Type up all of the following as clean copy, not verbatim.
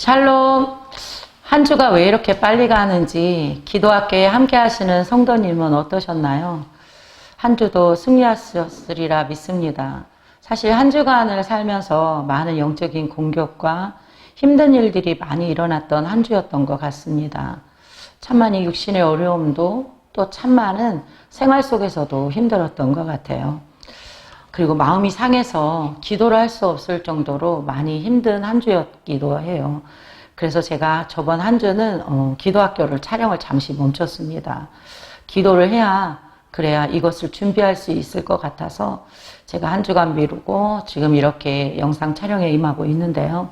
샬롬. 한 주가 왜 이렇게 빨리 가는지 기도학교에 함께 하시는 성도님은 어떠셨나요? 한 주도 승리하셨으리라 믿습니다. 사실 한 주간을 살면서 많은 영적인 공격과 힘든 일들이 많이 일어났던 한 주였던 것 같습니다. 참 많이 육신의 어려움도 또 참 많은 생활 속에서도 힘들었던 것 같아요. 그리고 마음이 상해서 기도를 할 수 없을 정도로 많이 힘든 한 주였기도 해요. 그래서 제가 저번 한 주는 기도학교를 촬영을 잠시 멈췄습니다. 기도를 해야 그래야 이것을 준비할 수 있을 것 같아서 제가 한 주간 미루고 지금 이렇게 영상 촬영에 임하고 있는데요.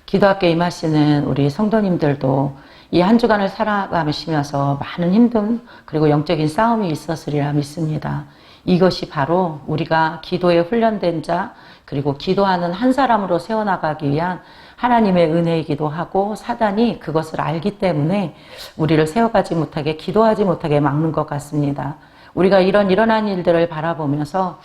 기도학교에 임하시는 우리 성도님들도 이 한 주간을 살아가시면서 많은 힘듦 그리고 영적인 싸움이 있었으리라 믿습니다. 이것이 바로 우리가 기도에 훈련된 자 그리고 기도하는 한 사람으로 세워나가기 위한 하나님의 은혜이기도 하고 사단이 그것을 알기 때문에 우리를 세워가지 못하게 기도하지 못하게 막는 것 같습니다. 우리가 이런 일어난 일들을 바라보면서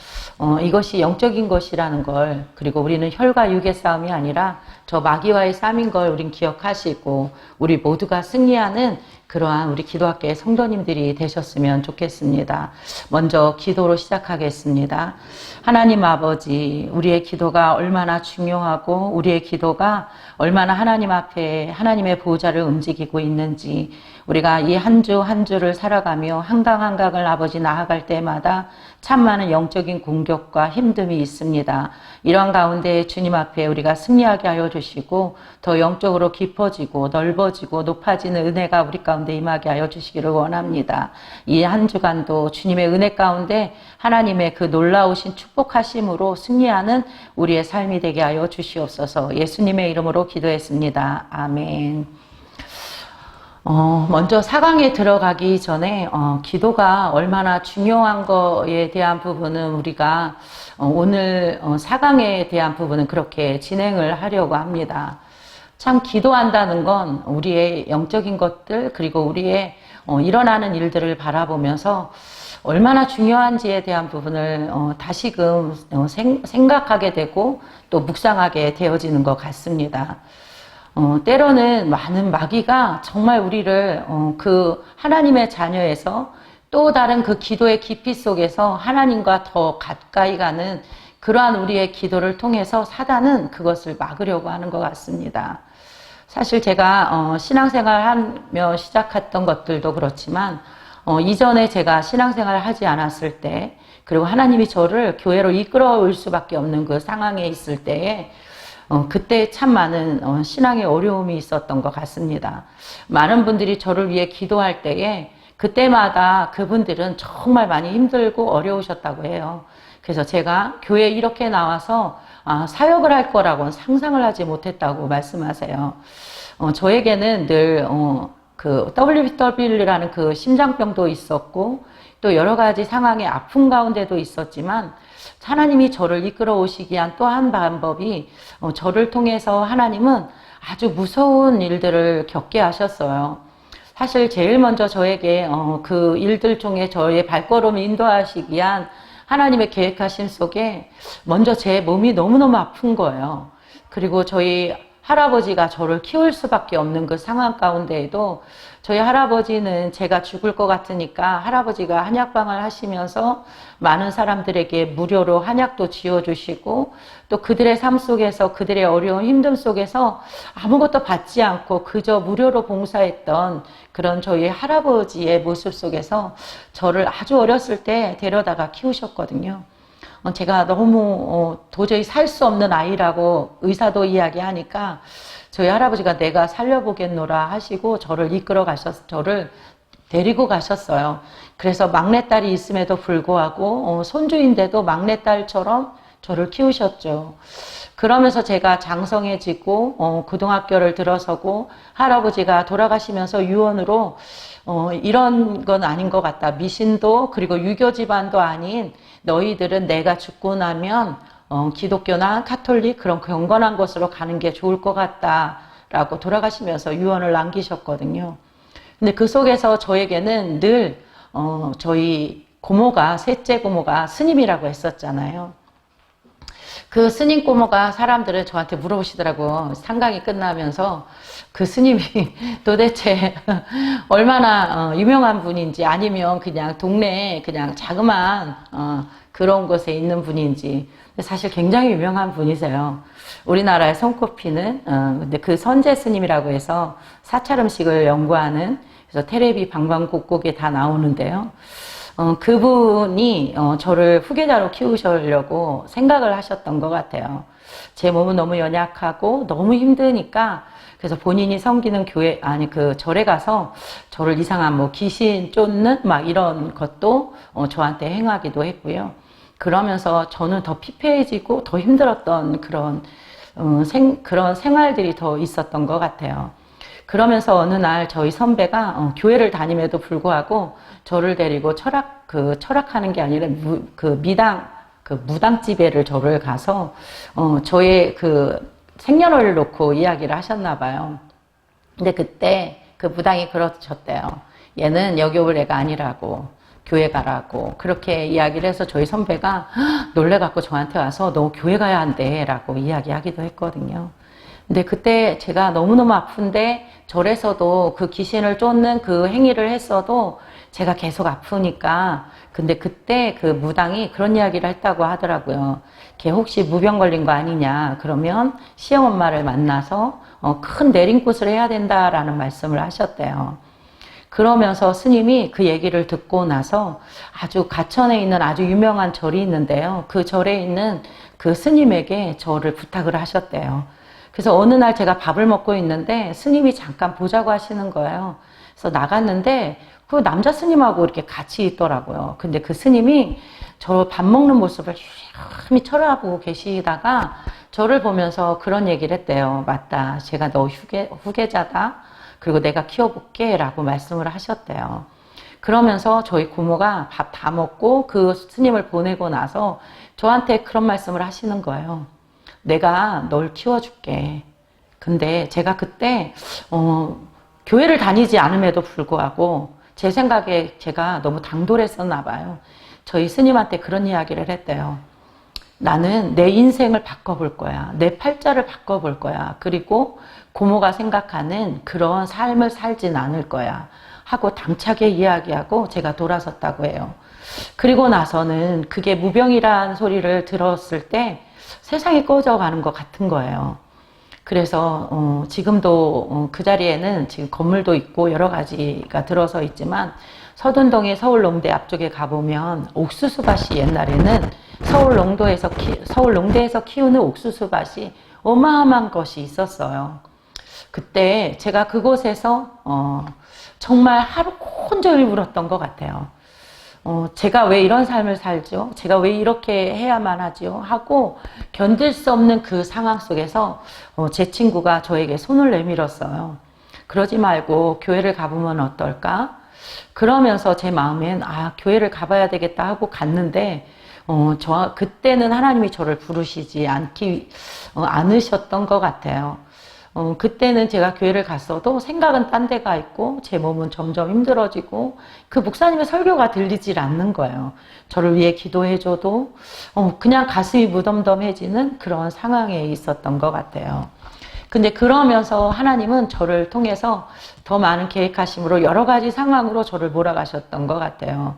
이것이 영적인 것이라는 걸 그리고 우리는 혈과 육의 싸움이 아니라 저 마귀와의 싸움인 걸 우린 기억하시고 우리 모두가 승리하는 그러한 우리 기도학교의 성도님들이 되셨으면 좋겠습니다. 먼저 기도로 시작하겠습니다. 하나님 아버지, 우리의 기도가 얼마나 중요하고 우리의 기도가 얼마나 하나님 앞에 하나님의 보호자를 움직이고 있는지 우리가 이 한 주 한 주를 살아가며 한강 한강을 아버지 나아갈 때마다 참 많은 영적인 공격과 힘듦이 있습니다. 이러한 가운데 주님 앞에 우리가 승리하게 하여 주시고 더 영적으로 깊어지고 넓어지고 높아지는 은혜가 우리 가운데 임하게 하여 주시기를 원합니다. 이 한 주간도 주님의 은혜 가운데 하나님의 그 놀라우신 축복하심으로 승리하는 우리의 삶이 되게 하여 주시옵소서. 예수님의 이름으로 기도했습니다. 아멘. 먼저 4강에 들어가기 전에 기도가 얼마나 중요한 거에 대한 부분은 우리가 오늘 4강에 대한 부분은 그렇게 진행을 하려고 합니다. 참 기도한다는 건 우리의 영적인 것들 그리고 우리의 일어나는 일들을 바라보면서 얼마나 중요한지에 대한 부분을 다시금 생각하게 되고 또 묵상하게 되어지는 것 같습니다. 때로는 많은 마귀가 정말 우리를 그 하나님의 자녀에서 또 다른 그 기도의 깊이 속에서 하나님과 더 가까이 가는 그러한 우리의 기도를 통해서 사단은 그것을 막으려고 하는 것 같습니다. 사실 제가 신앙생활 하며 시작했던 것들도 그렇지만 이전에 제가 신앙생활을 하지 않았을 때 그리고 하나님이 저를 교회로 이끌어올 수밖에 없는 그 상황에 있을 때에 그때 참 많은 신앙의 어려움이 있었던 것 같습니다. 많은 분들이 저를 위해 기도할 때에 그때마다 그분들은 정말 많이 힘들고 어려우셨다고 해요. 그래서 제가 교회에 이렇게 나와서 사역을 할 거라고는 상상을 하지 못했다고 말씀하세요. 저에게는 늘 그 WW라는 그 심장병도 있었고 또 여러 가지 상황의 아픔 가운데도 있었지만 하나님이 저를 이끌어 오시기 위한 또 한 방법이 저를 통해서 하나님은 아주 무서운 일들을 겪게 하셨어요. 사실 제일 먼저 저에게 그 일들 중에 저의 발걸음을 인도하시기 위한 하나님의 계획하심 속에 먼저 제 몸이 너무너무 아픈 거예요. 그리고 저희 할아버지가 저를 키울 수밖에 없는 그 상황 가운데에도 저희 할아버지는 제가 죽을 것 같으니까 할아버지가 한약방을 하시면서 많은 사람들에게 무료로 한약도 지어주시고 또 그들의 삶 속에서 그들의 어려운 힘듦 속에서 아무것도 받지 않고 그저 무료로 봉사했던 그런 저희 할아버지의 모습 속에서 저를 아주 어렸을 때 데려다가 키우셨거든요. 제가 너무 도저히 살 수 없는 아이라고 의사도 이야기하니까 저희 할아버지가 내가 살려보겠노라 하시고 저를 이끌어 가셔서 저를 데리고 가셨어요. 그래서 막내딸이 있음에도 불구하고 손주인데도 막내딸처럼 저를 키우셨죠. 그러면서 제가 장성해지고 고등학교를 들어서고 할아버지가 돌아가시면서 유언으로 이런 건 아닌 것 같다. 미신도 그리고 유교 집안도 아닌 너희들은 내가 죽고 나면 기독교나 카톨릭 그런 경건한 곳으로 가는 게 좋을 것 같다라고 돌아가시면서 유언을 남기셨거든요. 근데 그 속에서 저에게는 늘 저희 고모가 셋째 고모가 스님이라고 했었잖아요. 그 스님 꼬모가 사람들은 저한테 물어보시더라고. 상강이 끝나면서 그 스님이 도대체 얼마나 유명한 분인지 아니면 그냥 동네에 그냥 자그마한 그런 곳에 있는 분인지. 사실 굉장히 유명한 분이세요. 우리나라에 손꼽히는 근데 그 선제 스님이라고 해서 사찰 음식을 연구하는, 그래서 테레비 방방곡곡에 다 나오는데요. 그분이 저를 후계자로 키우시려고 생각을 하셨던 것 같아요. 제 몸은 너무 연약하고 너무 힘드니까, 그래서 본인이 섬기는 교회, 아니 그 절에 가서 저를 이상한 뭐 귀신 쫓는 막 이런 것도 저한테 행하기도 했고요. 그러면서 저는 더 피폐해지고 더 힘들었던 그런 그런 생활들이 더 있었던 것 같아요. 그러면서 어느 날 저희 선배가 교회를 다님에도 불구하고 저를 데리고 철학하는 게 아니라 무당집에를 저를 가서 저의 그 생년월일 놓고 이야기를 하셨나 봐요. 근데 그때 그 무당이 그러셨대요. 얘는 여기 올 애가 아니라고, 교회 가라고 그렇게 이야기를 해서 저희 선배가 놀래갖고 저한테 와서 너 교회 가야 한대 라고 이야기하기도 했거든요. 근데 그때 제가 너무너무 아픈데 절에서도 그 귀신을 쫓는 그 행위를 했어도 제가 계속 아프니까, 근데 그때 그 무당이 그런 이야기를 했다고 하더라고요. 걔 혹시 무병 걸린 거 아니냐, 그러면 시험엄마를 만나서 큰 내림굿을 해야 된다라는 말씀을 하셨대요. 그러면서 스님이 그 얘기를 듣고 나서 아주 가천에 있는 아주 유명한 절이 있는데요. 그 절에 있는 그 스님에게 저를 부탁을 하셨대요. 그래서 어느 날 제가 밥을 먹고 있는데 스님이 잠깐 보자고 하시는 거예요. 그래서 나갔는데 그 남자 스님하고 이렇게 같이 있더라고요. 근데 그 스님이 저 밥 먹는 모습을 유심히 쳐다보고 계시다가 저를 보면서 그런 얘기를 했대요. 맞다. 제가 너 후계자다. 그리고 내가 키워볼게 라고 말씀을 하셨대요. 그러면서 저희 고모가 밥 다 먹고 그 스님을 보내고 나서 저한테 그런 말씀을 하시는 거예요. 내가 널 키워줄게. 근데 제가 그때 교회를 다니지 않음에도 불구하고 제 생각에 제가 너무 당돌했었나 봐요. 저희 스님한테 그런 이야기를 했대요. 나는 내 인생을 바꿔볼 거야. 내 팔자를 바꿔볼 거야. 그리고 고모가 생각하는 그런 삶을 살진 않을 거야. 하고 당차게 이야기하고 제가 돌아섰다고 해요. 그리고 나서는 그게 무병이라는 소리를 들었을 때 세상이 꺼져가는 것 같은 거예요. 그래서 지금도 그 자리에는 지금 건물도 있고 여러 가지가 들어서 있지만 서둔동의 서울농대 앞쪽에 가보면 옥수수밭이 옛날에는 서울농대에서 키우는 옥수수밭이 어마어마한 것이 있었어요. 그때 제가 그곳에서 정말 하루 온종일 울었던 것 같아요. 제가 왜 이런 삶을 살죠? 제가 왜 이렇게 해야만 하죠? 하고 견딜 수 없는 그 상황 속에서 제 친구가 저에게 손을 내밀었어요. 그러지 말고 교회를 가보면 어떨까? 그러면서 제 마음엔 교회를 가봐야 되겠다 하고 갔는데 그때는 하나님이 저를 부르시지 않으셨던 것 같아요. 그때는 제가 교회를 갔어도 생각은 딴 데가 있고 제 몸은 점점 힘들어지고 그 목사님의 설교가 들리질 않는 거예요. 저를 위해 기도해줘도 그냥 가슴이 무덤덤해지는 그런 상황에 있었던 것 같아요. 근데 그러면서 하나님은 저를 통해서 더 많은 계획하심으로 여러 가지 상황으로 저를 몰아가셨던 것 같아요.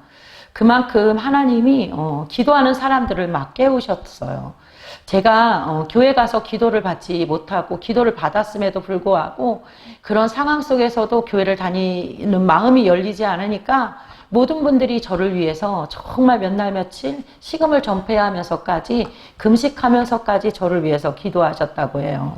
그만큼 하나님이 기도하는 사람들을 막 깨우셨어요. 제가 교회 가서 기도를 받지 못하고 기도를 받았음에도 불구하고 그런 상황 속에서도 교회를 다니는 마음이 열리지 않으니까 모든 분들이 저를 위해서 정말 몇 날 며칠 식음을 전폐하면서까지 금식하면서까지 저를 위해서 기도하셨다고 해요.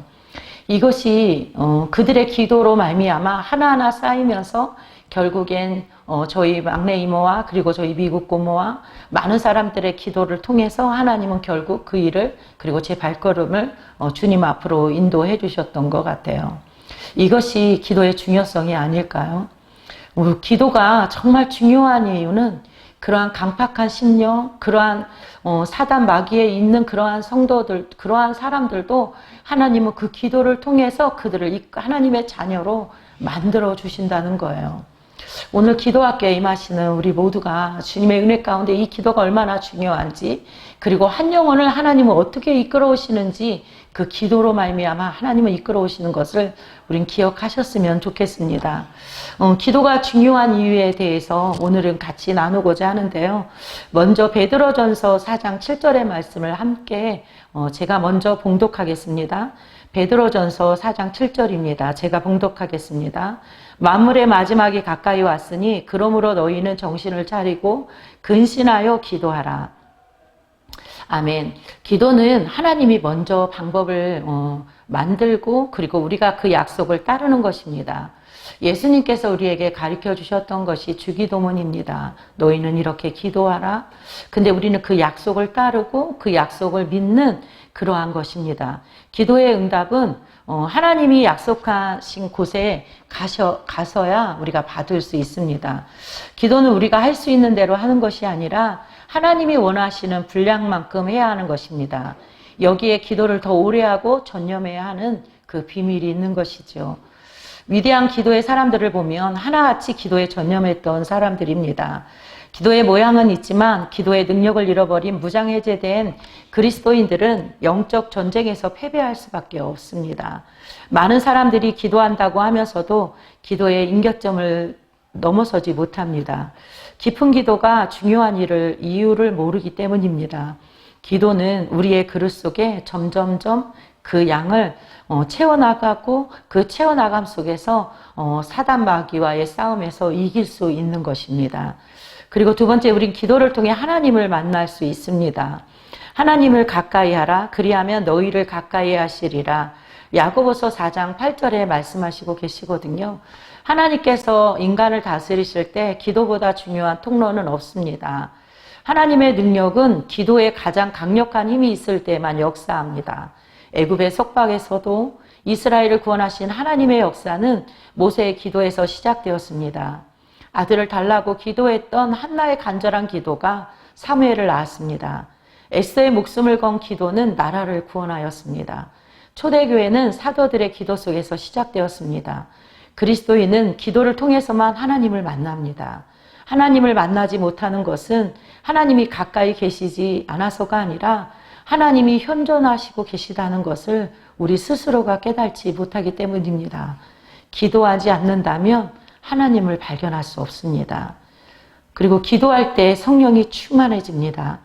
이것이 그들의 기도로 말미암아 하나하나 쌓이면서 결국엔 저희 막내 이모와 그리고 저희 미국 고모와 많은 사람들의 기도를 통해서 하나님은 결국 그 일을 그리고 제 발걸음을 주님 앞으로 인도해 주셨던 것 같아요. 이것이 기도의 중요성이 아닐까요? 기도가 정말 중요한 이유는 그러한 강팍한 심령, 그러한 사단 마귀에 있는 그러한 성도들, 그러한 사람들도 하나님은 그 기도를 통해서 그들을 하나님의 자녀로 만들어 주신다는 거예요. 오늘 기도학교에 임하시는 우리 모두가 주님의 은혜 가운데 이 기도가 얼마나 중요한지, 그리고 한 영혼을 하나님은 어떻게 이끌어 오시는지, 그 기도로 말미암아 하나님은 이끌어 오시는 것을 우린 기억하셨으면 좋겠습니다. 기도가 중요한 이유에 대해서 오늘은 같이 나누고자 하는데요. 먼저 베드로전서 4장 7절의 말씀을 함께 제가 먼저 봉독하겠습니다. 베드로전서 4장 7절입니다. 제가 봉독하겠습니다. 만물의 마지막이 가까이 왔으니 그러므로 너희는 정신을 차리고 근신하여 기도하라. 아멘. 기도는 하나님이 먼저 방법을 만들고, 그리고 우리가 그 약속을 따르는 것입니다. 예수님께서 우리에게 가르쳐 주셨던 것이 주기도문입니다. 너희는 이렇게 기도하라. 근데 우리는 그 약속을 따르고 그 약속을 믿는 그러한 것입니다. 기도의 응답은 하나님이 약속하신 곳에 가서야 우리가 받을 수 있습니다. 기도는 우리가 할 수 있는 대로 하는 것이 아니라 하나님이 원하시는 분량만큼 해야 하는 것입니다. 여기에 기도를 더 오래 하고 전념해야 하는 그 비밀이 있는 것이죠. 위대한 기도의 사람들을 보면 하나같이 기도에 전념했던 사람들입니다. 기도의 모양은 있지만 기도의 능력을 잃어버린 무장해제된 그리스도인들은 영적 전쟁에서 패배할 수밖에 없습니다. 많은 사람들이 기도한다고 하면서도 기도의 임계점을 넘어서지 못합니다. 깊은 기도가 중요한 이유를 모르기 때문입니다. 기도는 우리의 그릇 속에 점점점 그 양을 채워나가고, 그 채워나감 속에서 사단 마귀와의 싸움에서 이길 수 있는 것입니다. 그리고 두 번째, 우린 기도를 통해 하나님을 만날 수 있습니다. 하나님을 가까이 하라. 그리하면 너희를 가까이 하시리라. 야고보서 4장 8절에 말씀하시고 계시거든요. 하나님께서 인간을 다스리실 때 기도보다 중요한 통로는 없습니다. 하나님의 능력은 기도에 가장 강력한 힘이 있을 때만 역사합니다. 애굽의 속박에서도 이스라엘을 구원하신 하나님의 역사는 모세의 기도에서 시작되었습니다. 아들을 달라고 기도했던 한나의 간절한 기도가 사무엘을 낳았습니다. 에스더의 목숨을 건 기도는 나라를 구원하였습니다. 초대교회는 사도들의 기도 속에서 시작되었습니다. 그리스도인은 기도를 통해서만 하나님을 만납니다. 하나님을 만나지 못하는 것은 하나님이 가까이 계시지 않아서가 아니라 하나님이 현존하시고 계시다는 것을 우리 스스로가 깨닫지 못하기 때문입니다. 기도하지 않는다면 하나님을 발견할 수 없습니다. 그리고 기도할 때 성령이 충만해집니다.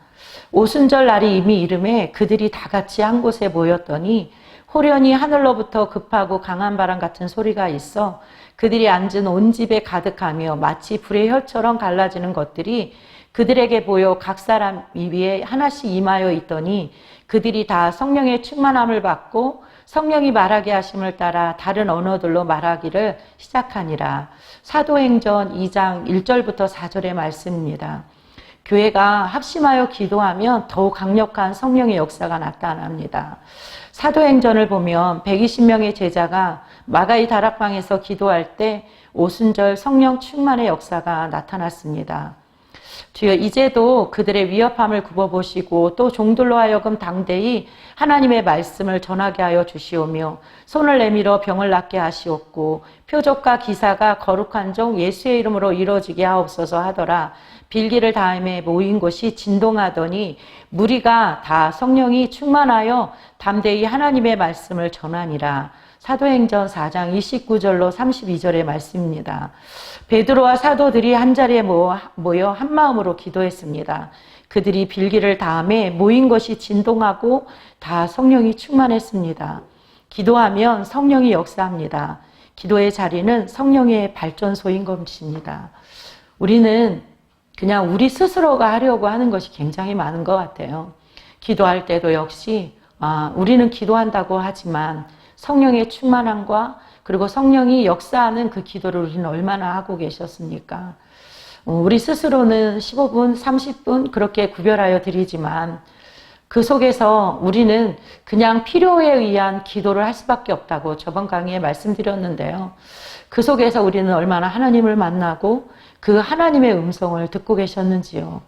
오순절 날이 이미 이름에 그들이 다 같이 한 곳에 모였더니 호련히 하늘로부터 급하고 강한 바람 같은 소리가 있어 그들이 앉은 온 집에 가득하며 마치 불의 혈처럼 갈라지는 것들이 그들에게 보여 각 사람 위에 하나씩 임하여 있더니 그들이 다 성령의 충만함을 받고 성령이 말하게 하심을 따라 다른 언어들로 말하기를 시작하니라. 사도행전 2장 1절부터 4절의 말씀입니다. 교회가 합심하여 기도하면 더욱 강력한 성령의 역사가 나타납니다. 사도행전을 보면 120명의 제자가 마가의 다락방에서 기도할 때 오순절 성령 충만의 역사가 나타났습니다. 주여, 이제도 그들의 위협함을 굽어보시고 또 종들로 하여금 당대히 하나님의 말씀을 전하게 하여 주시오며 손을 내밀어 병을 낫게 하시옵고 표적과 기사가 거룩한 종 예수의 이름으로 이루어지게 하옵소서 하더라. 빌기를 다음에 모인 곳이 진동하더니 무리가 다 성령이 충만하여 담대히 하나님의 말씀을 전하니라. 사도행전 4장 29절로 32절의 말씀입니다. 베드로와 사도들이 한자리에 모여 한마음으로 기도했습니다. 그들이 빌기를 다음에 모인 것이 진동하고 다 성령이 충만했습니다. 기도하면 성령이 역사합니다. 기도의 자리는 성령의 발전소인 것입니다. 우리는 그냥 우리 스스로가 하려고 하는 것이 굉장히 많은 것 같아요. 기도할 때도 역시 우리는 기도한다고 하지만 성령의 충만함과 그리고 성령이 역사하는 그 기도를 우리는 얼마나 하고 계셨습니까? 우리 스스로는 15분, 30분 그렇게 구별하여 드리지만 그 속에서 우리는 그냥 필요에 의한 기도를 할 수밖에 없다고 저번 강의에 말씀드렸는데요. 그 속에서 우리는 얼마나 하나님을 만나고 그 하나님의 음성을 듣고 계셨는지요.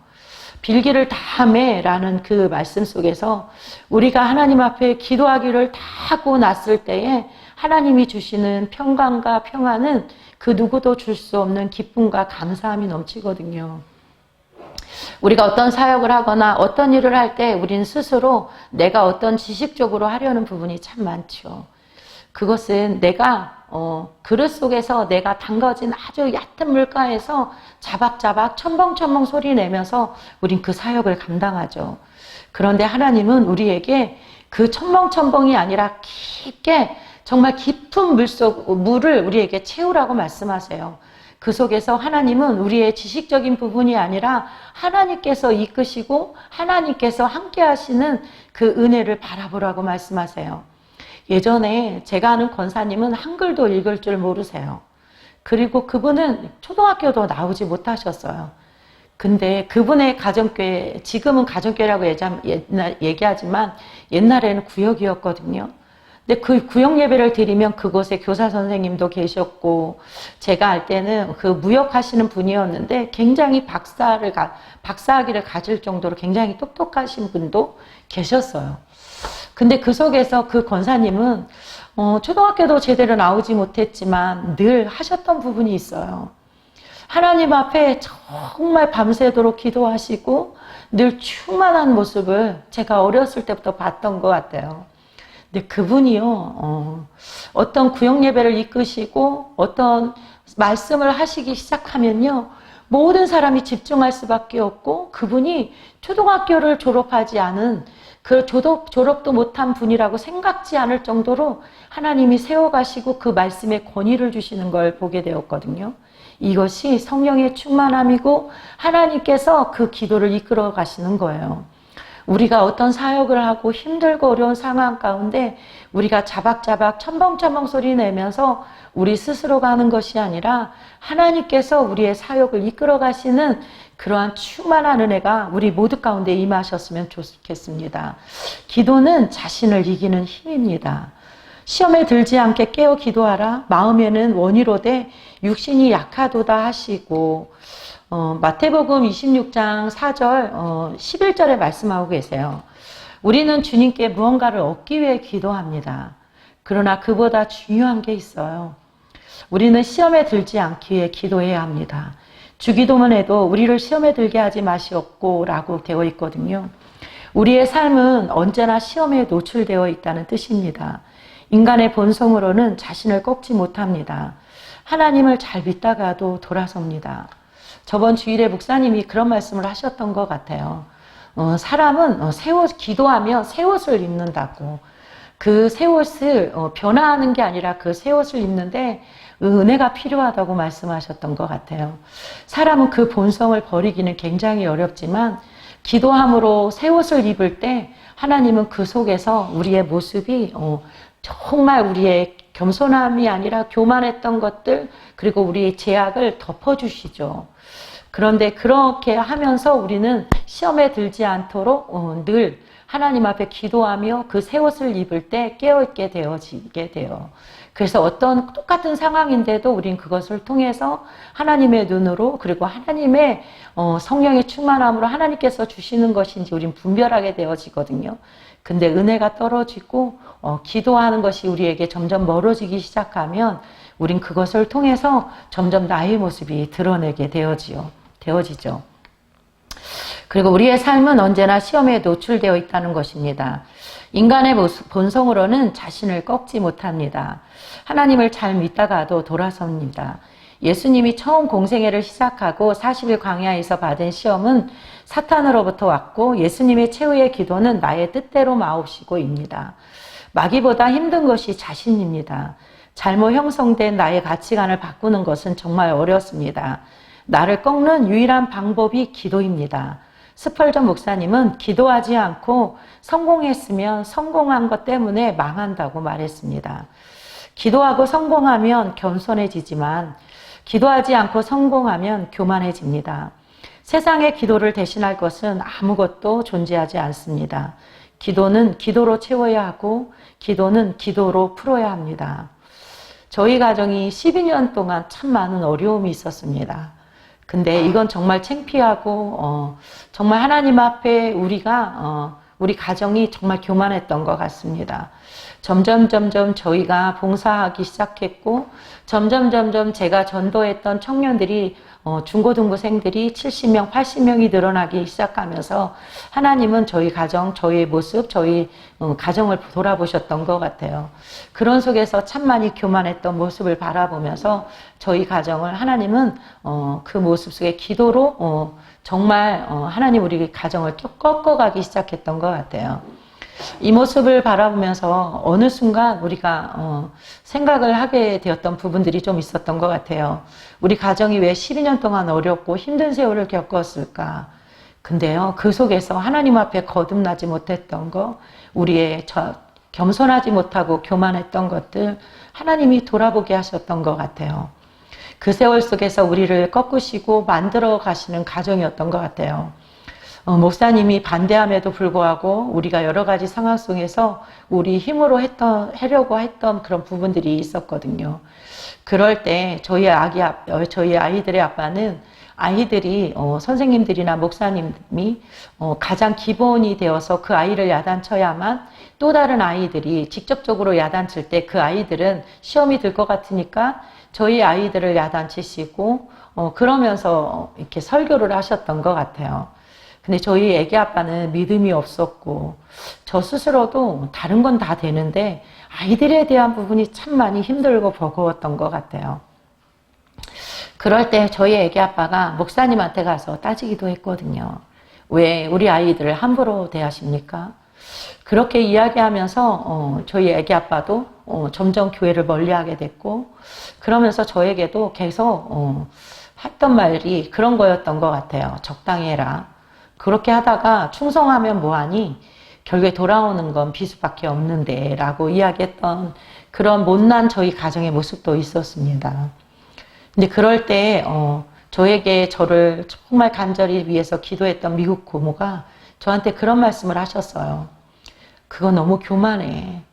빌기를 다하매 라는 그 말씀 속에서 우리가 하나님 앞에 기도하기를 다 하고 났을 때에 하나님이 주시는 평강과 평안은 그 누구도 줄 수 없는 기쁨과 감사함이 넘치거든요. 우리가 어떤 사역을 하거나 어떤 일을 할 때 우리는 스스로 내가 어떤 지식적으로 하려는 부분이 참 많죠. 그것은 내가 그릇 속에서 내가 담가진 아주 얕은 물가에서 자박자박 첨벙첨벙 소리 내면서 우린 그 사역을 감당하죠. 그런데 하나님은 우리에게 그 첨벙첨벙이 아니라 깊게 정말 깊은 물을 우리에게 채우라고 말씀하세요. 그 속에서 하나님은 우리의 지식적인 부분이 아니라 하나님께서 이끄시고 하나님께서 함께 하시는 그 은혜를 바라보라고 말씀하세요. 예전에 제가 아는 권사님은 한글도 읽을 줄 모르세요. 그리고 그분은 초등학교도 나오지 못하셨어요. 근데 그분의 가정교회, 지금은 가정교회라고 얘기하지만 옛날에는 구역이었거든요. 근데 그 구역 예배를 드리면 그곳에 교사 선생님도 계셨고, 제가 알 때는 그 무역하시는 분이었는데 굉장히 박사학위를 가질 정도로 굉장히 똑똑하신 분도 계셨어요. 근데 그 속에서 그 권사님은 초등학교도 제대로 나오지 못했지만 늘 하셨던 부분이 있어요. 하나님 앞에 정말 밤새도록 기도하시고 늘 충만한 모습을 제가 어렸을 때부터 봤던 것 같아요. 근데 그분이요, 어떤 구역 예배를 이끄시고 어떤 말씀을 하시기 시작하면요, 모든 사람이 집중할 수밖에 없고, 그분이 초등학교를 졸업하지 않은, 그 졸업도 못한 분이라고 생각지 않을 정도로 하나님이 세워가시고 그 말씀에 권위를 주시는 걸 보게 되었거든요. 이것이 성령의 충만함이고 하나님께서 그 기도를 이끌어 가시는 거예요. 우리가 어떤 사역을 하고 힘들고 어려운 상황 가운데 우리가 자박자박 첨벙첨벙 소리 내면서 우리 스스로가 하는 것이 아니라 하나님께서 우리의 사역을 이끌어 가시는 그러한 충만한 은혜가 우리 모두 가운데 임하셨으면 좋겠습니다. 기도는 자신을 이기는 힘입니다. 시험에 들지 않게 깨어 기도하라. 마음에는 원이로되 육신이 약하도다 하시고, 마태복음 26장 4절, 11절에 말씀하고 계세요. 우리는 주님께 무언가를 얻기 위해 기도합니다. 그러나 그보다 중요한 게 있어요. 우리는 시험에 들지 않기 위해 기도해야 합니다. 주기도문에도 우리를 시험에 들게 하지 마시옵고 라고 되어 있거든요. 우리의 삶은 언제나 시험에 노출되어 있다는 뜻입니다. 인간의 본성으로는 자신을 꺾지 못합니다. 하나님을 잘 믿다가도 돌아섭니다. 저번 주일에 목사님이 그런 말씀을 하셨던 것 같아요. 사람은 기도하며 새 옷을 입는다고. 그 새 옷을 변화하는 게 아니라 그 새 옷을 입는데 은혜가 필요하다고 말씀하셨던 것 같아요. 사람은 그 본성을 버리기는 굉장히 어렵지만 기도함으로 새 옷을 입을 때 하나님은 그 속에서 우리의 모습이 정말 우리의 겸손함이 아니라 교만했던 것들 그리고 우리의 죄악을 덮어주시죠. 그런데 그렇게 하면서 우리는 시험에 들지 않도록 늘 하나님 앞에 기도하며 그 새 옷을 입을 때 깨어있게 되어지게 돼요. 그래서 어떤 똑같은 상황인데도 우린 그것을 통해서 하나님의 눈으로 그리고 하나님의 성령의 충만함으로 하나님께서 주시는 것인지 우린 분별하게 되어지거든요. 근데 은혜가 떨어지고 기도하는 것이 우리에게 점점 멀어지기 시작하면 우린 그것을 통해서 점점 나의 모습이 드러내게 되어지죠. 그리고 우리의 삶은 언제나 시험에 노출되어 있다는 것입니다. 인간의 본성으로는 자신을 꺾지 못합니다. 하나님을 잘 믿다가도 돌아섭니다. 예수님이 처음 공생애를 시작하고 40일 광야에서 받은 시험은 사탄으로부터 왔고 예수님의 최후의 기도는 나의 뜻대로 마옵시고입니다. 마귀보다 힘든 것이 자신입니다. 잘못 형성된 나의 가치관을 바꾸는 것은 정말 어렵습니다. 나를 꺾는 유일한 방법이 기도입니다. 스펄전 목사님은 기도하지 않고 성공했으면 성공한 것 때문에 망한다고 말했습니다. 기도하고 성공하면 겸손해지지만 기도하지 않고 성공하면 교만해집니다. 세상의 기도를 대신할 것은 아무것도 존재하지 않습니다. 기도는 기도로 채워야 하고 기도는 기도로 풀어야 합니다. 저희 가정이 12년 동안 참 많은 어려움이 있었습니다. 근데 이건 정말 창피하고 정말 하나님 앞에 우리 가정이 정말 교만했던 것 같습니다. 점점 저희가 봉사하기 시작했고 점점 제가 전도했던 청년들이 중고등부생들이 70명, 80명이 늘어나기 시작하면서 하나님은 저희 가정, 저희의 모습, 저희 가정을 돌아보셨던 것 같아요. 그런 속에서 참 많이 교만했던 모습을 바라보면서 저희 가정을 하나님은 그 모습 속에 기도로 정말 하나님 우리 가정을 쭉 꺾어가기 시작했던 것 같아요. 이 모습을 바라보면서 어느 순간 우리가 생각을 하게 되었던 부분들이 좀 있었던 것 같아요. 우리 가정이 왜 12년 동안 어렵고 힘든 세월을 겪었을까? 근데요, 그 속에서 하나님 앞에 거듭나지 못했던 거, 우리의 겸손하지 못하고 교만했던 것들, 하나님이 돌아보게 하셨던 것 같아요. 그 세월 속에서 우리를 꺾으시고 만들어 가시는 가정이었던 것 같아요. 목사님이 반대함에도 불구하고 우리가 여러 가지 상황 속에서 우리 힘으로 하려고 했던 그런 부분들이 있었거든요. 그럴 때 저희 아이들의 아빠는 아이들이 선생님들이나 목사님이 가장 기본이 되어서 그 아이를 야단쳐야만 또 다른 아이들이 직접적으로 야단칠 때 그 아이들은 시험이 들 것 같으니까 저희 아이들을 야단치시고 그러면서 이렇게 설교를 하셨던 것 같아요. 근데 저희 애기 아빠는 믿음이 없었고 저 스스로도 다른 건 다 되는데 아이들에 대한 부분이 참 많이 힘들고 버거웠던 것 같아요. 그럴 때 저희 애기 아빠가 목사님한테 가서 따지기도 했거든요. 왜 우리 아이들을 함부로 대하십니까? 그렇게 이야기하면서 저희 애기 아빠도 점점 교회를 멀리하게 됐고 그러면서 저에게도 계속 했던 말이 그런 거였던 것 같아요. 적당히 해라. 그렇게 하다가 충성하면 뭐하니? 결국에 돌아오는 건 비수밖에 없는데 라고 이야기했던 그런 못난 저희 가정의 모습도 있었습니다. 근데 그럴 때 저에게 저를 정말 간절히 위해서 기도했던 미국 고모가 저한테 그런 말씀을 하셨어요. 그거 너무 교만해.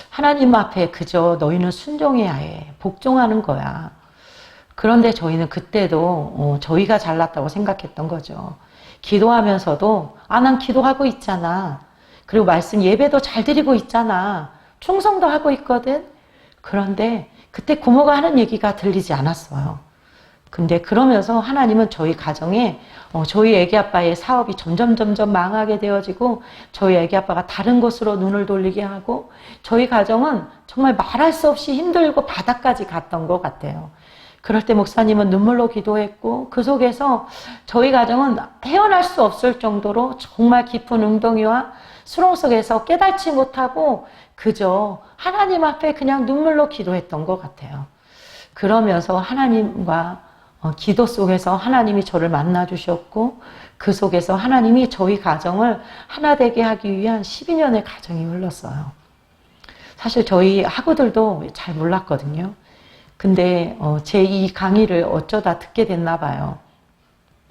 하나님 앞에 그저 너희는 순종해야 해. 복종하는 거야. 그런데 저희는 그때도 저희가 잘났다고 생각했던 거죠. 기도하면서도 난 기도하고 있잖아. 그리고 말씀 예배도 잘 드리고 있잖아. 충성도 하고 있거든. 그런데 그때 고모가 하는 얘기가 들리지 않았어요. 근데 그러면서 하나님은 저희 가정에 저희 애기 아빠의 사업이 점점 망하게 되어지고 저희 애기 아빠가 다른 곳으로 눈을 돌리게 하고 저희 가정은 정말 말할 수 없이 힘들고 바닥까지 갔던 것 같아요. 그럴 때 목사님은 눈물로 기도했고 그 속에서 저희 가정은 헤어날 수 없을 정도로 정말 깊은 웅덩이와 수렁 속에서 깨닫지 못하고 그저 하나님 앞에 그냥 눈물로 기도했던 것 같아요. 그러면서 하나님과 기도 속에서 하나님이 저를 만나 주셨고 그 속에서 하나님이 저희 가정을 하나 되게 하기 위한 12년의 가정이 흘렀어요. 사실 저희 학우들도 잘 몰랐거든요. 근데 제 이 강의를 어쩌다 듣게 됐나 봐요.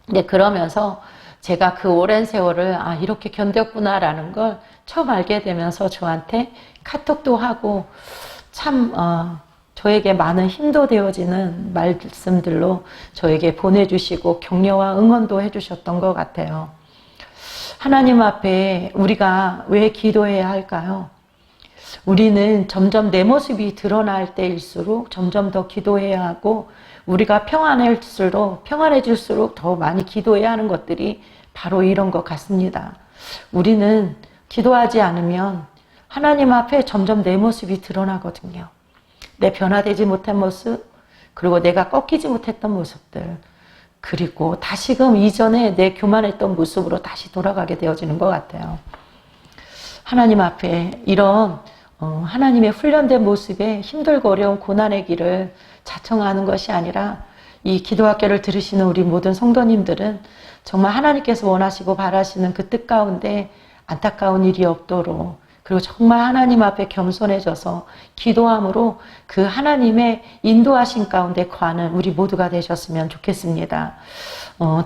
근데 그러면서 제가 그 오랜 세월을 이렇게 견뎠구나라는 걸 처음 알게 되면서 저한테 카톡도 하고 참 저에게 많은 힘도 되어지는 말씀들로 저에게 보내주시고 격려와 응원도 해주셨던 것 같아요. 하나님 앞에 우리가 왜 기도해야 할까요? 우리는 점점 내 모습이 드러날 때일수록 점점 더 기도해야 하고 우리가 평안해질수록 더 많이 기도해야 하는 것들이 바로 이런 것 같습니다. 우리는 기도하지 않으면 하나님 앞에 점점 내 모습이 드러나거든요. 내 변화되지 못한 모습, 그리고 내가 꺾이지 못했던 모습들, 그리고 다시금 이전에 내 교만했던 모습으로 다시 돌아가게 되어지는 것 같아요. 하나님 앞에 이런 하나님의 훈련된 모습에 힘들고 어려운 고난의 길을 자청하는 것이 아니라 이 기도학교를 들으시는 우리 모든 성도님들은 정말 하나님께서 원하시고 바라시는 그 뜻 가운데 안타까운 일이 없도록 그리고 정말 하나님 앞에 겸손해져서 기도함으로 그 하나님의 인도하신 가운데 거하는 우리 모두가 되셨으면 좋겠습니다.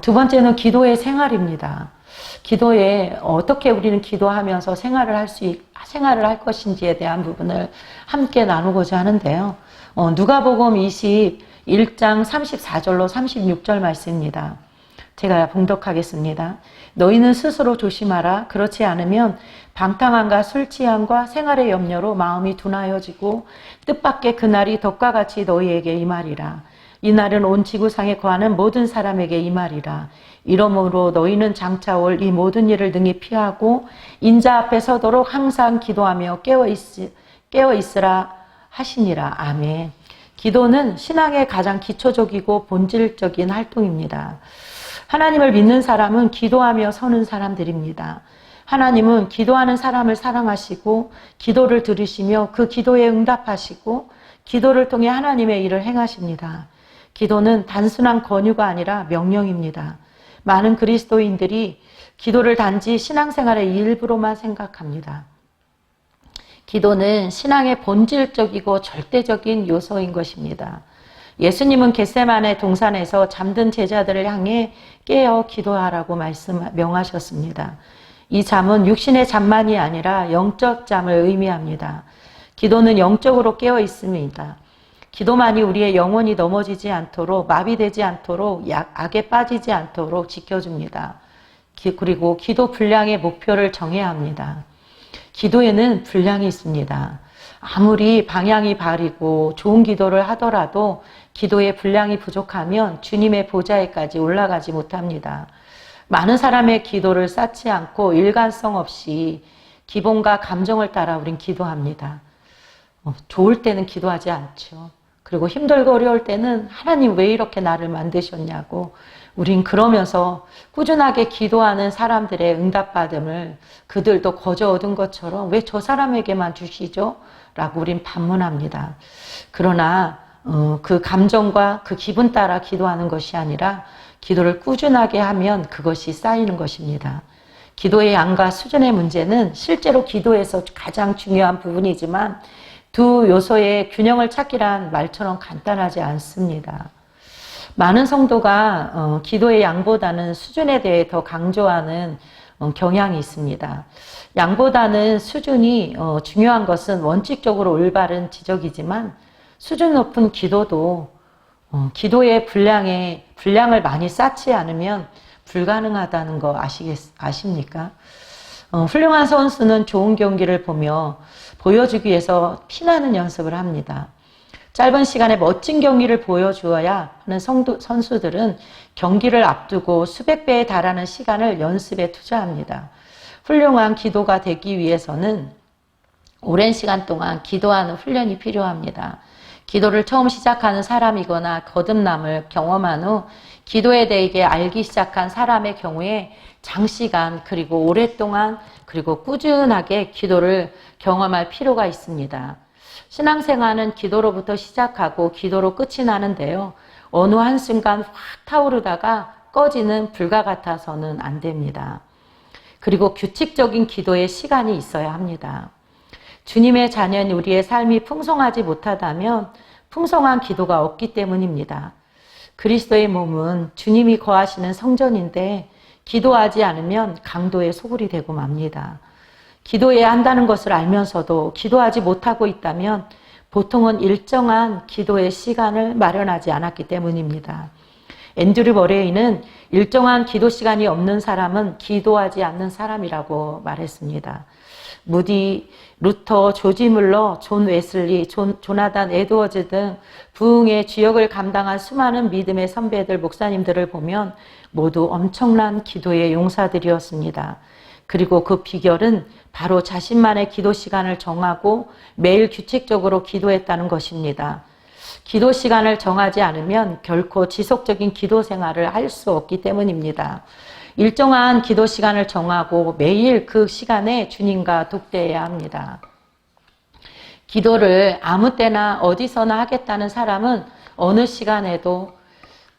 두 번째는 기도의 생활입니다. 기도에 어떻게 우리는 기도하면서 생활을 할 것인지에 대한 부분을 함께 나누고자 하는데요. 누가복음 21장 34절로 36절 말씀입니다. 제가 봉독하겠습니다. 너희는 스스로 조심하라. 그렇지 않으면 방탕함과 술 취함과 생활의 염려로 마음이 둔하여지고 뜻밖의 그날이 덕과 같이 너희에게 임하리라. 이 날은 온 지구상에 거하는 모든 사람에게 임하리라. 이러므로 너희는 장차 올 이 모든 일을 능히 피하고 인자 앞에 서도록 항상 기도하며 깨어 있으라 하시니라. 아멘. 기도는 신앙의 가장 기초적이고 본질적인 활동입니다. 하나님을 믿는 사람은 기도하며 서는 사람들입니다. 하나님은 기도하는 사람을 사랑하시고 기도를 들으시며 그 기도에 응답하시고 기도를 통해 하나님의 일을 행하십니다. 기도는 단순한 권유가 아니라 명령입니다. 많은 그리스도인들이 기도를 단지 신앙생활의 일부로만 생각합니다. 기도는 신앙의 본질적이고 절대적인 요소인 것입니다. 예수님은 겟세마네 동산에서 잠든 제자들을 향해 깨어 기도하라고 명하셨습니다. 이 잠은 육신의 잠만이 아니라 영적 잠을 의미합니다. 기도는 영적으로 깨어 있습니다. 기도만이 우리의 영혼이 넘어지지 않도록, 마비되지 않도록, 악에 빠지지 않도록 지켜줍니다. 그리고 기도 분량의 목표를 정해야 합니다. 기도에는 분량이 있습니다. 아무리 방향이 바르고 좋은 기도를 하더라도 기도의 분량이 부족하면 주님의 보좌에까지 올라가지 못합니다. 많은 사람의 기도를 쌓지 않고 일관성 없이 기본과 감정을 따라 우린 기도합니다. 좋을 때는 기도하지 않죠. 그리고 힘들고 어려울 때는 하나님 왜 이렇게 나를 만드셨냐고 우린 그러면서 꾸준하게 기도하는 사람들의 응답받음을 그들도 거저 얻은 것처럼 왜 저 사람에게만 주시죠? 라고 우린 반문합니다. 그러나 그 감정과 그 기분 따라 기도하는 것이 아니라 기도를 꾸준하게 하면 그것이 쌓이는 것입니다. 기도의 양과 수준의 문제는 실제로 기도에서 가장 중요한 부분이지만 두 요소의 균형을 찾기란 말처럼 간단하지 않습니다. 많은 성도가 기도의 양보다는 수준에 대해 더 강조하는 경향이 있습니다. 양보다는 수준이 중요한 것은 원칙적으로 올바른 지적이지만 수준 높은 기도도 기도의 분량을 많이 쌓지 않으면 불가능하다는 거 아십니까? 훌륭한 선수는 좋은 경기를 보여주기 위해서 피나는 연습을 합니다. 짧은 시간에 멋진 경기를 보여주어야 하는 선수들은 경기를 앞두고 수백 배에 달하는 시간을 연습에 투자합니다. 훌륭한 기도가 되기 위해서는 오랜 시간 동안 기도하는 훈련이 필요합니다. 기도를 처음 시작하는 사람이거나 거듭남을 경험한 후 기도에 대해 알기 시작한 사람의 경우에 장시간 그리고 오랫동안 그리고 꾸준하게 기도를 경험할 필요가 있습니다. 신앙생활은 기도로부터 시작하고 기도로 끝이 나는데요. 어느 한순간 확 타오르다가 꺼지는 불과 같아서는 안 됩니다. 그리고 규칙적인 기도의 시간이 있어야 합니다. 주님의 자녀인 우리의 삶이 풍성하지 못하다면 풍성한 기도가 없기 때문입니다. 그리스도의 몸은 주님이 거하시는 성전인데 기도하지 않으면 강도의 소굴이 되고 맙니다. 기도해야 한다는 것을 알면서도 기도하지 못하고 있다면 보통은 일정한 기도의 시간을 마련하지 않았기 때문입니다. 앤드류 머레이는 일정한 기도 시간이 없는 사람은 기도하지 않는 사람이라고 말했습니다. 무디, 루터, 조지 물러, 존 웨슬리, 조나단 에드워즈 등 부흥의 주역을 감당한 수많은 믿음의 선배들, 목사님들을 보면 모두 엄청난 기도의 용사들이었습니다. 그리고 그 비결은 바로 자신만의 기도 시간을 정하고 매일 규칙적으로 기도했다는 것입니다. 기도 시간을 정하지 않으면 결코 지속적인 기도 생활을 할 수 없기 때문입니다. 일정한 기도 시간을 정하고 매일 그 시간에 주님과 독대해야 합니다. 기도를 아무 때나 어디서나 하겠다는 사람은 어느 시간에도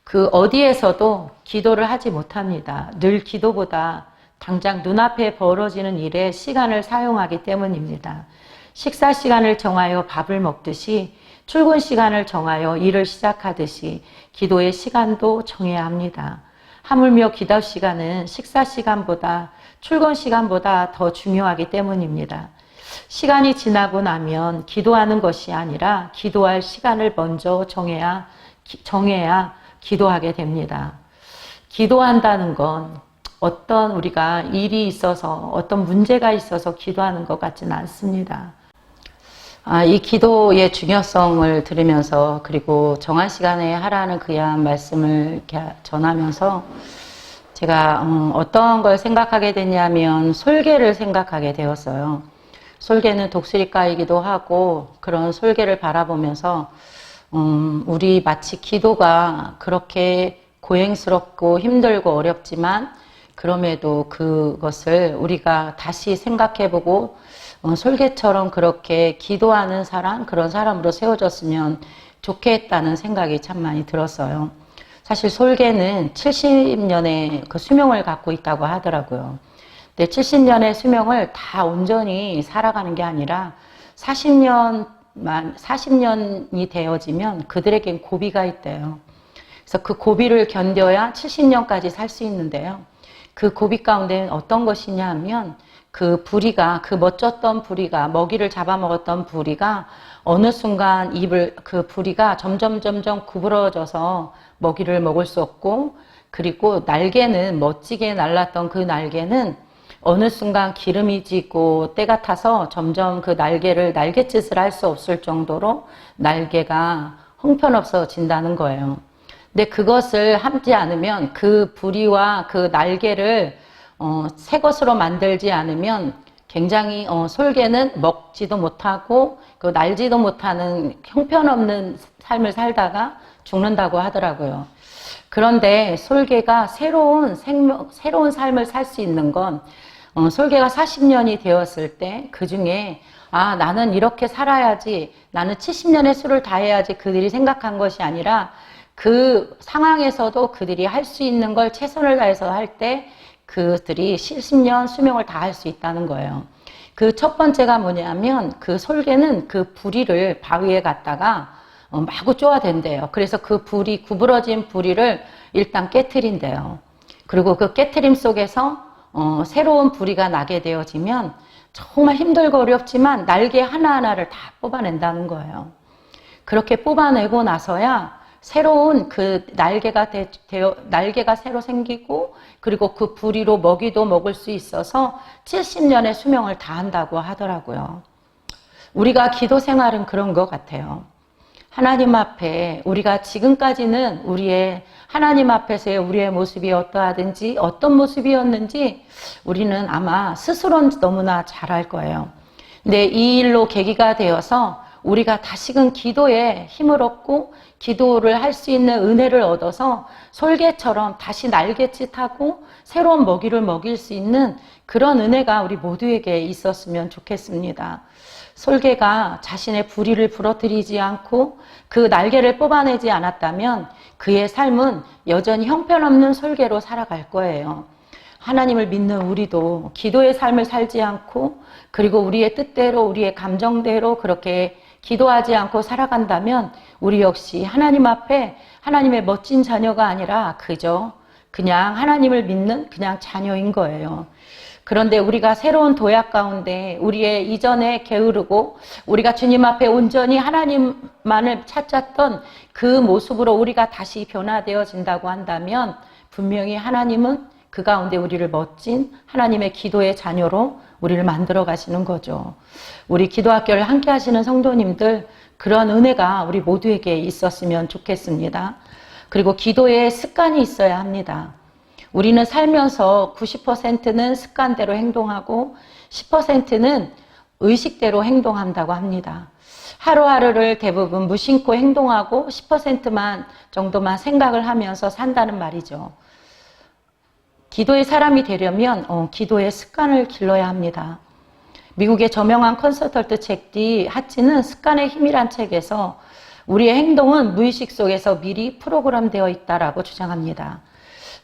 그 어디에서도 기도를 하지 못합니다. 늘 기도보다 당장 눈앞에 벌어지는 일에 시간을 사용하기 때문입니다. 식사 시간을 정하여 밥을 먹듯이 출근 시간을 정하여 일을 시작하듯이 기도의 시간도 정해야 합니다. 하물며 기도 시간은 식사 시간보다 출근 시간보다 더 중요하기 때문입니다. 시간이 지나고 나면 기도하는 것이 아니라 기도할 시간을 먼저 정해야 기도하게 됩니다. 기도한다는 건 어떤 우리가 일이 있어서 어떤 문제가 있어서 기도하는 것 같지는 않습니다. 이 기도의 중요성을 들으면서 그리고 정한 시간에 하라는 귀한 말씀을 이렇게 전하면서 제가 어떤 걸 생각하게 됐냐면 솔개를 생각하게 되었어요. 솔개는 독수리과이기도 하고 그런 솔개를 바라보면서 우리 마치 기도가 그렇게 고행스럽고 힘들고 어렵지만 그럼에도 그것을 우리가 다시 생각해보고 솔개처럼 그렇게 기도하는 사람, 그런 사람으로 세워졌으면 좋겠다는 생각이 참 많이 들었어요. 사실 솔개는 70년의 그 수명을 갖고 있다고 하더라고요. 근데 70년의 수명을 다 온전히 살아가는 게 아니라 40년이 되어지면 그들에겐 고비가 있대요. 그래서 그 고비를 견뎌야 70년까지 살 수 있는데요. 그 고비 가운데는 어떤 것이냐 하면 그 부리가, 그 멋졌던 부리가, 먹이를 잡아먹었던 부리가 어느 순간 그 부리가 점점 구부러져서 먹이를 먹을 수 없고, 그리고 날개는 멋지게 날랐던 그 날개는 어느 순간 기름이 지고 때가 타서 점점 그 날갯짓을 할 수 없을 정도로 날개가 형편없어진다는 거예요. 근데 그것을 하지 않으면 그 부리와 그 날개를 새 것으로 만들지 않으면 굉장히 솔개는 먹지도 못하고 그 날지도 못하는 형편없는 삶을 살다가 죽는다고 하더라고요. 그런데 솔개가 새로운 삶을 살 수 있는 건 솔개가 40년이 되었을 때 그 중에 나는 이렇게 살아야지, 나는 70년의 수를 다해야지 그들이 생각한 것이 아니라 그 상황에서도 그들이 할 수 있는 걸 최선을 다해서 할 때 그들이 70년 수명을 다 할 수 있다는 거예요. 그 첫 번째가 뭐냐면 그 솔개는 그 부리를 바위에 갖다가 마구 쪼아댄대요. 그래서 그 구부러진 부리를 일단 깨트린대요. 그리고 그 깨트림 속에서 새로운 부리가 나게 되어지면 정말 힘들고 어렵지만 날개 하나하나를 다 뽑아낸다는 거예요. 그렇게 뽑아내고 나서야 새로운 그 날개가 새로 생기고 그리고 그 부리로 먹이도 먹을 수 있어서 70년의 수명을 다한다고 하더라고요. 우리가 기도 생활은 그런 것 같아요. 하나님 앞에 우리가 지금까지는 하나님 앞에서의 우리의 모습이 어떠하든지 어떤 모습이었는지 우리는 아마 스스로는 너무나 잘 알 거예요. 근데 이 일로 계기가 되어서 우리가 다시금 기도에 힘을 얻고 기도를 할 수 있는 은혜를 얻어서 솔개처럼 다시 날갯짓하고 새로운 먹이를 먹일 수 있는 그런 은혜가 우리 모두에게 있었으면 좋겠습니다. 솔개가 자신의 부리를 부러뜨리지 않고 그 날개를 뽑아내지 않았다면 그의 삶은 여전히 형편없는 솔개로 살아갈 거예요. 하나님을 믿는 우리도 기도의 삶을 살지 않고 그리고 우리의 뜻대로 우리의 감정대로 그렇게 기도하지 않고 살아간다면 우리 역시 하나님 앞에 하나님의 멋진 자녀가 아니라 그냥 하나님을 믿는 그냥 자녀인 거예요. 그런데 우리가 새로운 도약 가운데 우리의 이전에 게으르고 우리가 주님 앞에 온전히 하나님만을 찾았던 그 모습으로 우리가 다시 변화되어진다고 한다면 분명히 하나님은 그 가운데 우리를 멋진 하나님의 기도의 자녀로 우리를 만들어 가시는 거죠. 우리 기도학교를 함께 하시는 성도님들 그런 은혜가 우리 모두에게 있었으면 좋겠습니다. 그리고 기도에 습관이 있어야 합니다. 우리는 살면서 90%는 습관대로 행동하고 10%는 의식대로 행동한다고 합니다. 하루하루를 대부분 무심코 행동하고 10%만 정도만 생각을 하면서 산다는 말이죠. 기도의 사람이 되려면 기도의 습관을 길러야 합니다. 미국의 저명한 컨설턴트 잭디 하치는 습관의 힘이란 책에서 우리의 행동은 무의식 속에서 미리 프로그램되어 있다라고 주장합니다.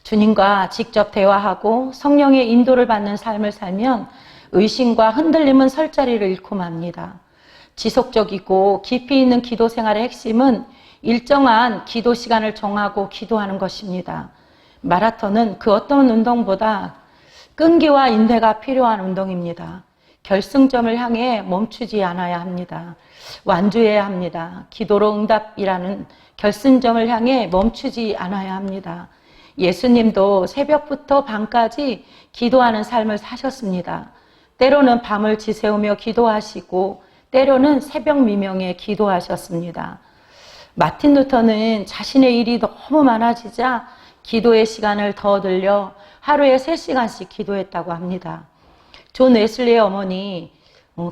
주님과 직접 대화하고 성령의 인도를 받는 삶을 살면 의심과 흔들림은 설 자리를 잃고 맙니다. 지속적이고 깊이 있는 기도 생활의 핵심은 일정한 기도 시간을 정하고 기도하는 것입니다. 마라톤은 그 어떤 운동보다 끈기와 인내가 필요한 운동입니다. 결승점을 향해 멈추지 않아야 합니다. 완주해야 합니다. 기도로 응답이라는 결승점을 향해 멈추지 않아야 합니다. 예수님도 새벽부터 밤까지 기도하는 삶을 사셨습니다. 때로는 밤을 지새우며 기도하시고 때로는 새벽 미명에 기도하셨습니다. 마틴 루터는 자신의 일이 너무 많아지자 기도의 시간을 더 늘려 하루에 3시간씩 기도했다고 합니다. 존 웨슬리의 어머니,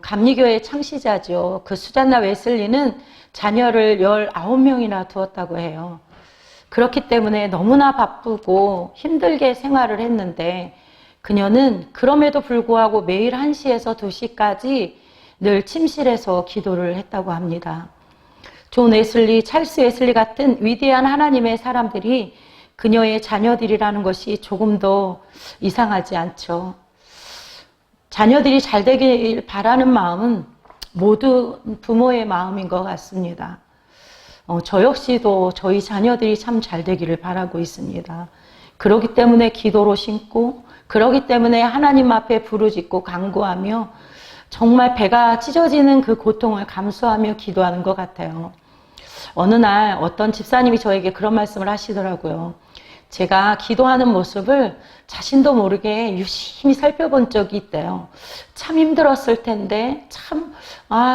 감리교의 창시자죠. 그 수잔나 웨슬리는 자녀를 19명이나 두었다고 해요. 그렇기 때문에 너무나 바쁘고 힘들게 생활을 했는데 그녀는 그럼에도 불구하고 매일 1시에서 2시까지 늘 침실에서 기도를 했다고 합니다. 존 웨슬리, 찰스 웨슬리 같은 위대한 하나님의 사람들이 그녀의 자녀들이라는 것이 조금도 이상하지 않죠. 자녀들이 잘 되길 바라는 마음은 모두 부모의 마음인 것 같습니다. 저 역시도 저희 자녀들이 참 잘 되기를 바라고 있습니다. 그렇기 때문에 기도로 심고, 그렇기 때문에 하나님 앞에 부르짖고 간구하며 정말 배가 찢어지는 그 고통을 감수하며 기도하는 것 같아요. 어느 날 어떤 집사님이 저에게 그런 말씀을 하시더라고요. 제가 기도하는 모습을 자신도 모르게 유심히 살펴본 적이 있대요. 참 힘들었을 텐데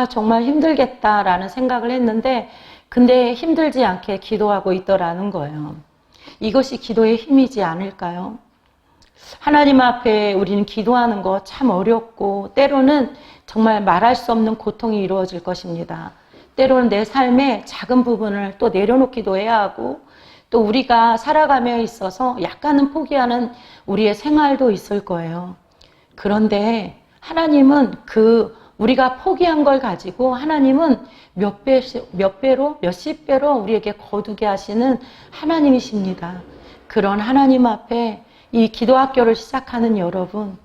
정말 힘들겠다라는 생각을 했는데 근데 힘들지 않게 기도하고 있더라는 거예요. 이것이 기도의 힘이지 않을까요? 하나님 앞에 우리는 기도하는 거 참 어렵고 때로는 정말 말할 수 없는 고통이 이루어질 것입니다. 때로는 내 삶의 작은 부분을 또 내려놓기도 해야 하고 또 우리가 살아가며 있어서 약간은 포기하는 우리의 생활도 있을 거예요. 그런데 하나님은 우리가 포기한 걸 가지고 하나님은 몇 배로, 몇십 배로 우리에게 거두게 하시는 하나님이십니다. 그런 하나님 앞에 이 기도학교를 시작하는 여러분,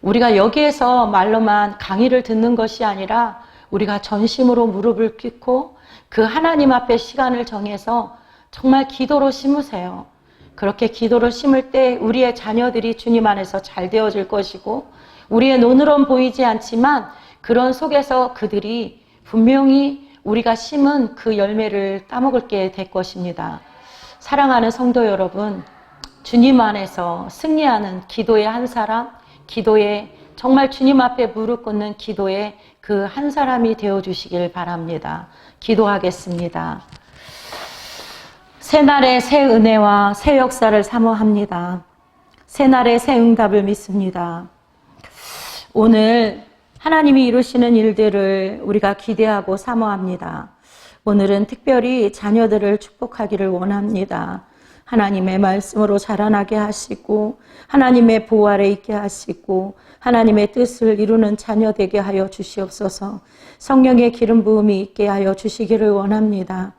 우리가 여기에서 말로만 강의를 듣는 것이 아니라 우리가 전심으로 무릎을 꿇고 그 하나님 앞에 시간을 정해서 정말 기도로 심으세요. 그렇게 기도로 심을 때 우리의 자녀들이 주님 안에서 잘 되어질 것이고 우리의 눈으로는 보이지 않지만 그런 속에서 그들이 분명히 우리가 심은 그 열매를 따먹게 될 것입니다. 사랑하는 성도 여러분, 주님 안에서 승리하는 기도의 한 사람, 기도의 정말 주님 앞에 무릎 꿇는 기도의 그 한 사람이 되어주시길 바랍니다. 기도하겠습니다. 새날의 새 은혜와 새 역사를 사모합니다. 새날의 새 응답을 믿습니다. 오늘 하나님이 이루시는 일들을 우리가 기대하고 사모합니다. 오늘은 특별히 자녀들을 축복하기를 원합니다. 하나님의 말씀으로 자라나게 하시고 하나님의 보호 아래 있게 하시고 하나님의 뜻을 이루는 자녀 되게 하여 주시옵소서. 성령의 기름 부음이 있게 하여 주시기를 원합니다.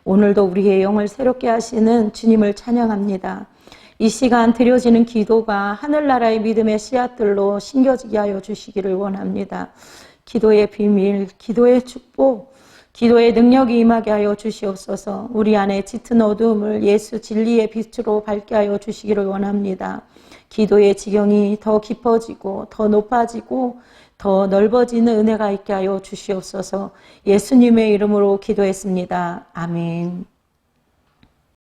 오늘도 우리의 영을 새롭게 하시는 주님을 찬양합니다. 이 시간 드려지는 기도가 하늘나라의 믿음의 씨앗들로 심겨지게 하여 주시기를 원합니다. 기도의 비밀, 기도의 축복, 기도의 능력이 임하게 하여 주시옵소서. 우리 안에 짙은 어두움을 예수 진리의 빛으로 밝게 하여 주시기를 원합니다. 기도의 지경이 더 깊어지고 더 높아지고 더 넓어지는 은혜가 있게 하여 주시옵소서. 예수님의 이름으로 기도했습니다. 아멘.